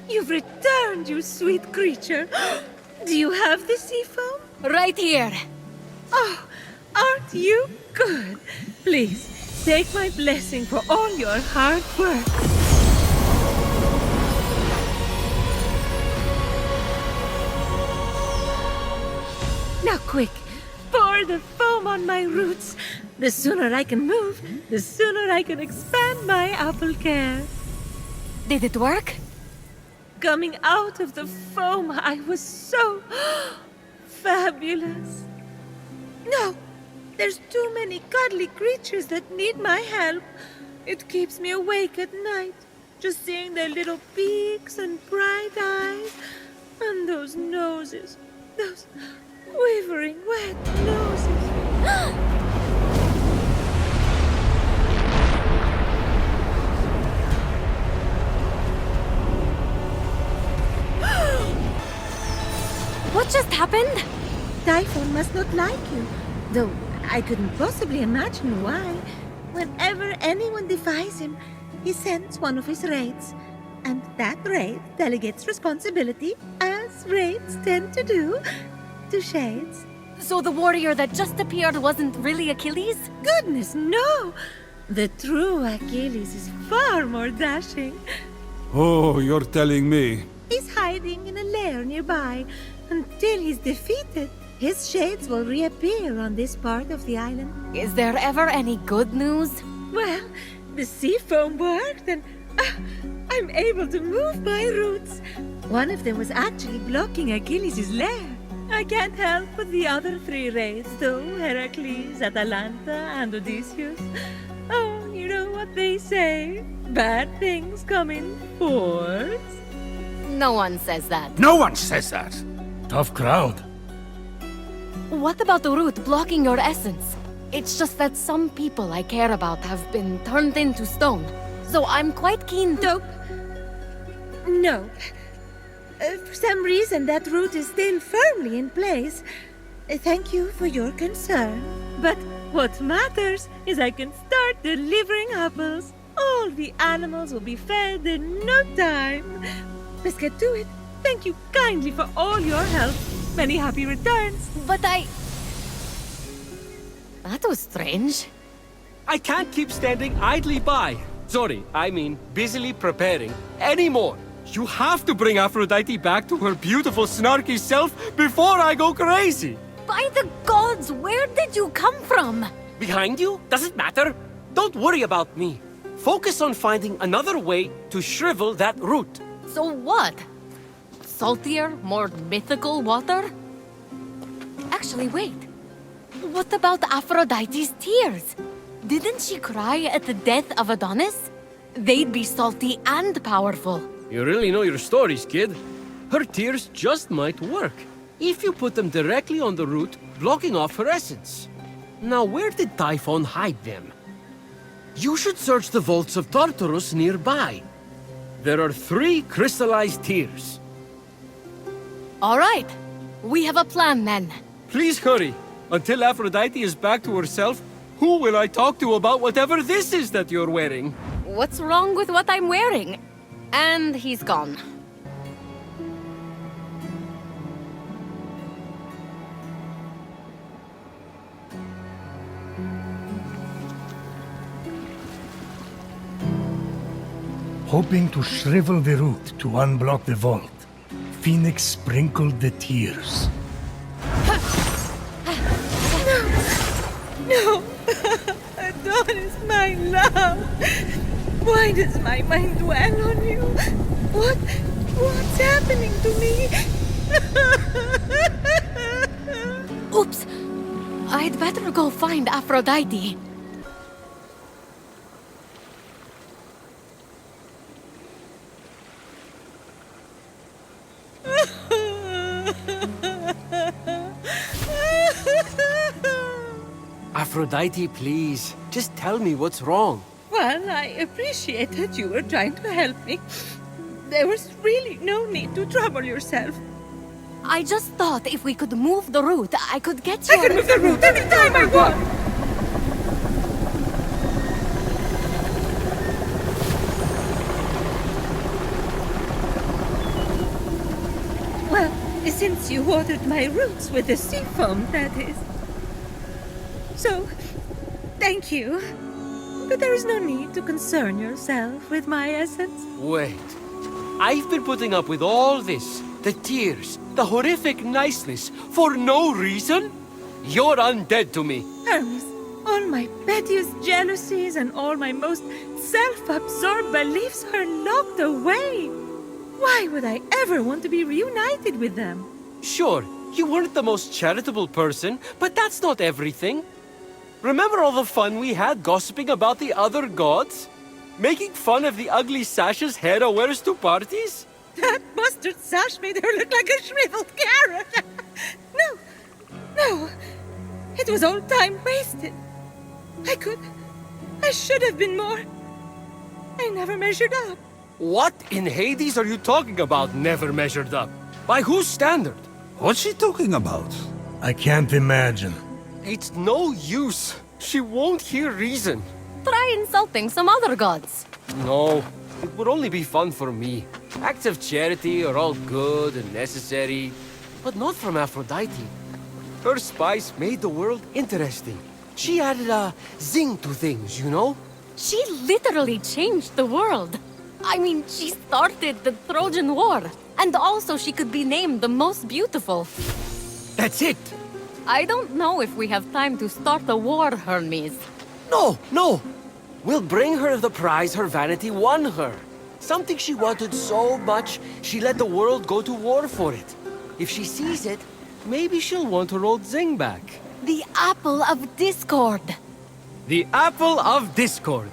You've returned, you sweet creature. Do you have the sea foam? Right here. Oh, aren't you good? Please, take my blessing for all your hard work. Now quick, pour the foam on my roots. The sooner I can move, the sooner I can expand my apple care. Did it work? Coming out of the foam, I was so fabulous. No, there's too many cuddly creatures that need my help. It keeps me awake at night, just seeing their little beaks and bright eyes, and those noses, those quivering wet noses. What just happened? Typhon must not like you, though I couldn't possibly imagine why. Whenever anyone defies him, he sends one of his raids. And that raid delegates responsibility, as raids tend to do, to shades. So the warrior that just appeared wasn't really Achilles? Goodness, no! The true Achilles is far more dashing. Oh, you're telling me. He's hiding in a lair nearby. Until he's defeated, his shades will reappear on this part of the island. Is there ever any good news? Well, the sea foam worked and I'm able to move my roots. One of them was actually blocking Achilles' lair. I can't help with the other three raids, though, Heracles, Atalanta, and Odysseus. Oh, you know what they say? Bad things come in fours. No one says that. No one says that. Tough crowd. What about the root blocking your essence? It's just that some people I care about have been turned into stone. So I'm quite keen to... Nope. Nope. For some reason, that root is still firmly in place. Thank you for your concern. But what matters is I can start delivering apples. All the animals will be fed in no time. Let's get to it. Thank you kindly for all your help. Many happy returns. But That was strange. I can't keep standing idly by. Sorry, I mean busily preparing anymore. You have to bring Aphrodite back to her beautiful, snarky self before I go crazy. By the gods, where did you come from? Behind you? Doesn't matter. Don't worry about me. Focus on finding another way to shrivel that root. So what? Saltier, more mythical water? Actually, wait. What about Aphrodite's tears? Didn't she cry at the death of Adonis? They'd be salty and powerful. You really know your stories, kid. Her tears just might work, if you put them directly on the root, blocking off her essence. Now, where did Typhon hide them? You should search the vaults of Tartarus nearby. There are 3 crystallized tears. All right. We have a plan, then. Please hurry. Until Aphrodite is back to herself, who will I talk to about whatever this is that you're wearing? What's wrong with what I'm wearing? And he's gone. Hoping to shrivel the root to unblock the vault, Fenyx sprinkled the tears. No! Adonis, my love! Why does my mind dwell on you? What's happening to me? Oops! I'd better go find Aphrodite. Aphrodite, please. Just tell me what's wrong. Well, I appreciate that you were trying to help me. There was really no need to trouble yourself. I just thought if we could move the root, I could get you... I can move the root anytime I want! watered my roots with the sea foam, that is. So, thank you. But there is no need to concern yourself with my essence. Wait. I've been putting up with all this. The tears, the horrific niceness, for no reason? You're undead to me. Hermes, all my pettiest jealousies and all my most self-absorbed beliefs are locked away. Why would I ever want to be reunited with them? Sure, you weren't the most charitable person, but that's not everything. Remember all the fun we had gossiping about the other gods? Making fun of the ugly sashes Hera wears to parties? That mustard sash made her look like a shriveled carrot. No. It was all time wasted. I should have been more. I never measured up. What in Hades are you talking about, never measured up? By whose standard? What's she talking about? I can't imagine. It's no use. She won't hear reason. Try insulting some other gods. No, it would only be fun for me. Acts of charity are all good and necessary, but not from Aphrodite. Her spice made the world interesting. She added a zing to things, you know? She literally changed the world. I mean, she started the Trojan War. And also she could be named the most beautiful. That's it! I don't know if we have time to start a war, Hermes. No! We'll bring her the prize her vanity won her. Something she wanted so much, she let the world go to war for it. If she sees it, maybe she'll want her old zing back. The Apple of Discord. The Apple of Discord.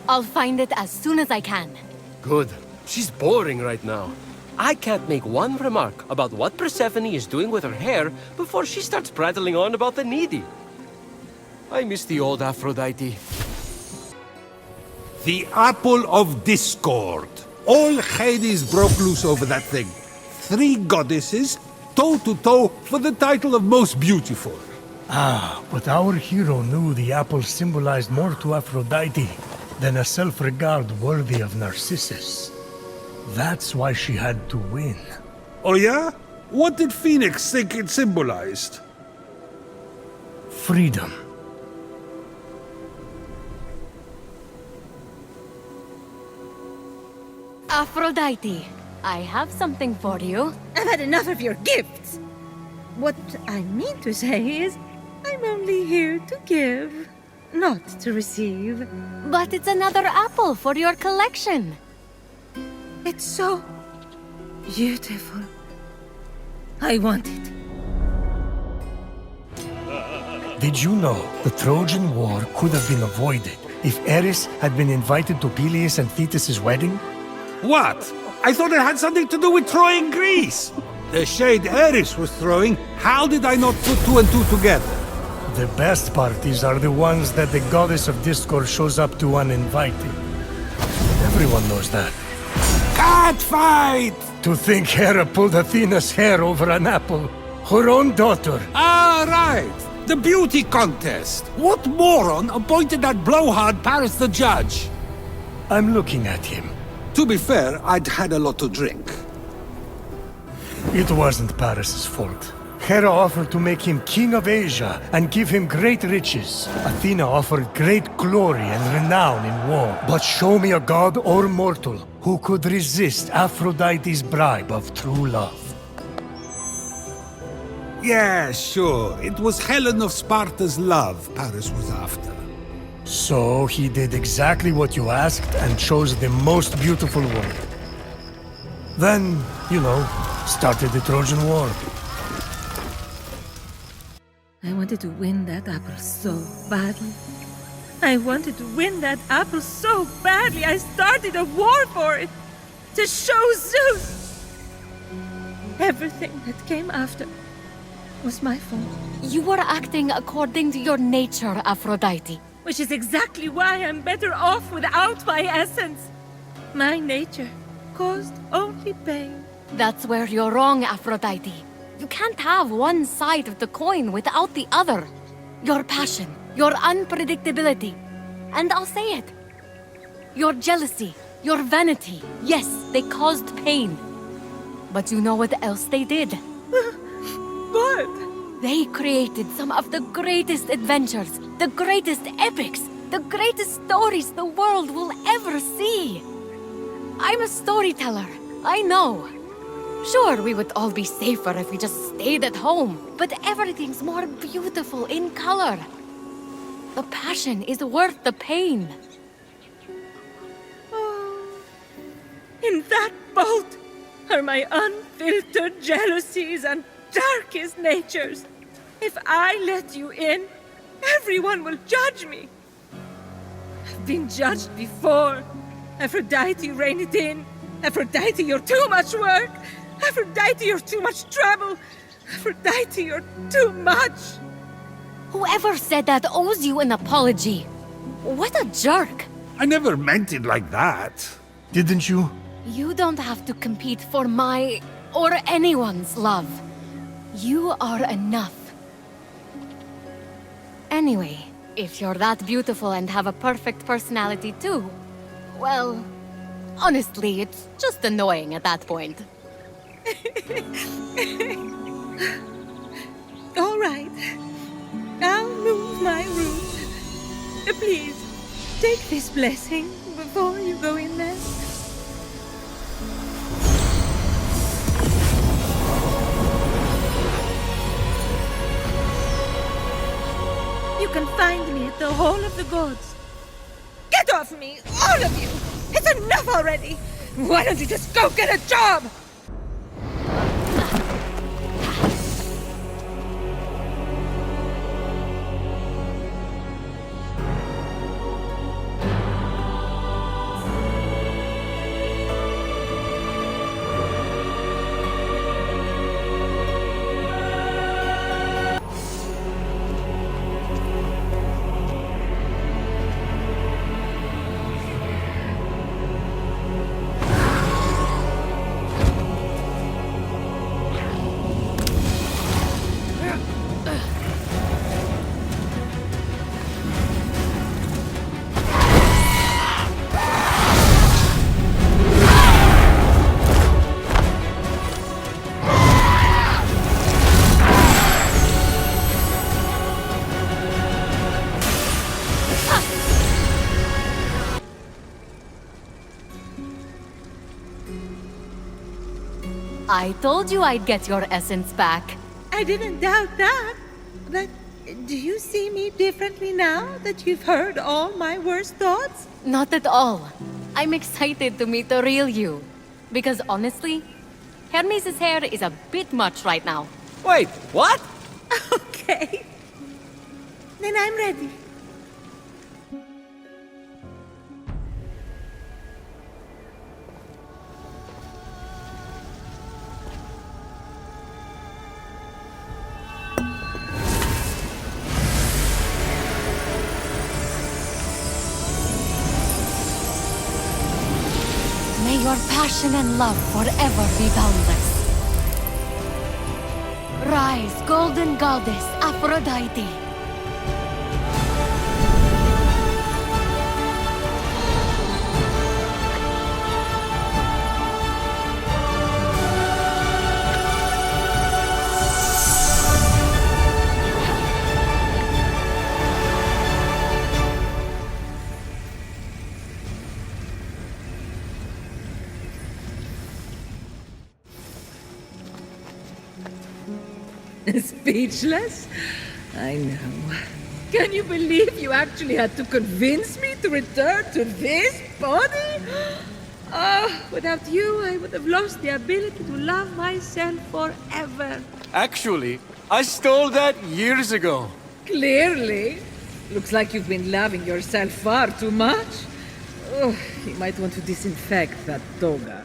I'll find it as soon as I can. Good. She's boring right now. I can't make one remark about what Persephone is doing with her hair before she starts prattling on about the needy. I miss the old Aphrodite. The Apple of Discord. All Hades broke loose over that thing. 3 goddesses, toe-to-toe for the title of most beautiful. But our hero knew the apple symbolized more to Aphrodite than a self-regard worthy of Narcissus. That's why she had to win. Oh yeah? What did Phoenix think it symbolized? Freedom. Aphrodite, I have something for you. I've had enough of your gifts. What I mean to say is, I'm only here to give, not to receive. But it's another apple for your collection. It's so beautiful. I want it. Did you know the Trojan War could have been avoided if Eris had been invited to Peleus and Thetis' wedding? What? I thought it had something to do with Troy and Greece. The shade Eris was throwing, how did I not put 2 and 2 together? The best parties are the ones that the goddess of discord shows up to uninvited. Everyone knows that. Cat fight! To think Hera pulled Athena's hair over an apple. Her own daughter. Ah, right. The beauty contest. What moron appointed that blowhard Paris the judge? I'm looking at him. To be fair, I'd had a lot to drink. It wasn't Paris's fault. Hera offered to make him king of Asia and give him great riches. Athena offered great glory and renown in war. But show me a god or mortal who could resist Aphrodite's bribe of true love. Yeah, sure. It was Helen of Sparta's love Paris was after. So he did exactly what you asked and chose the most beautiful woman. Then, started the Trojan War. I wanted to win that apple so badly. I wanted to win that apple so badly, I started a war for it. To show Zeus! Everything that came after was my fault. You were acting according to your nature, Aphrodite. Which is exactly why I'm better off without my essence. My nature caused only pain. That's where you're wrong, Aphrodite. You can't have one side of the coin without the other. Your passion, your unpredictability, and I'll say it. Your jealousy, your vanity, yes, they caused pain. But you know what else they did? What? They created some of the greatest adventures, the greatest epics, the greatest stories the world will ever see. I'm a storyteller, I know. Sure, we would all be safer if we just stayed at home, but everything's more beautiful in color. The passion is worth the pain. Oh, in that boat are my unfiltered jealousies and darkest natures. If I let you in, everyone will judge me. I've been judged before. Aphrodite, rein it in. Aphrodite, you're too much work. Aphrodite, you're too much trouble. Aphrodite, you're too much. Whoever said that owes you an apology. What a jerk. I never meant it like that. Didn't you? You don't have to compete for my or anyone's love. You are enough. Anyway, if you're that beautiful and have a perfect personality too, well, honestly, it's just annoying at that point. All right. I'll move my route. Please, take this blessing before you go in there. You can find me at the Hall of the Gods. Get off me, all of you! It's enough already! Why don't you just go get a job? I told you I'd get your essence back. I didn't doubt that. But do you see me differently now that you've heard all my worst thoughts? Not at all. I'm excited to meet the real you. Because honestly, Hermes' hair is a bit much right now. Wait, what? Okay. Then I'm ready. May your passion and love forever be boundless. Rise, golden goddess Aphrodite. Speechless? I know. Can you believe you actually had to convince me to return to this body? Oh, without you, I would have lost the ability to love myself forever. Actually, I stole that years ago. Clearly. Looks like you've been loving yourself far too much. Oh, you might want to disinfect that toga.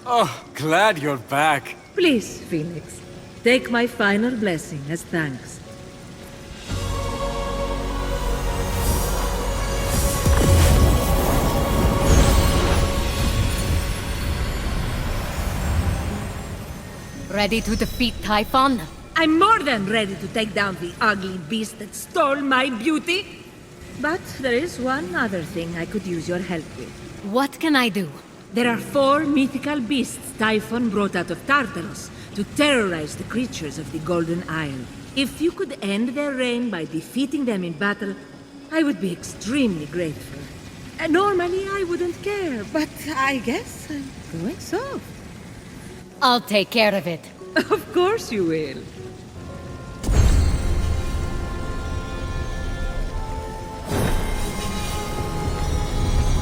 Oh, glad you're back. Please, Phoenix, take my final blessing as thanks. Ready to defeat Typhon? I'm more than ready to take down the ugly beast that stole my beauty. But there is one other thing I could use your help with. What can I do? There are 4 mythical beasts Typhon brought out of Tartarus to terrorize the creatures of the Golden Isle. If you could end their reign by defeating them in battle, I would be extremely grateful. Normally, I wouldn't care, but I guess I'm doing so. I'll take care of it. Of course you will.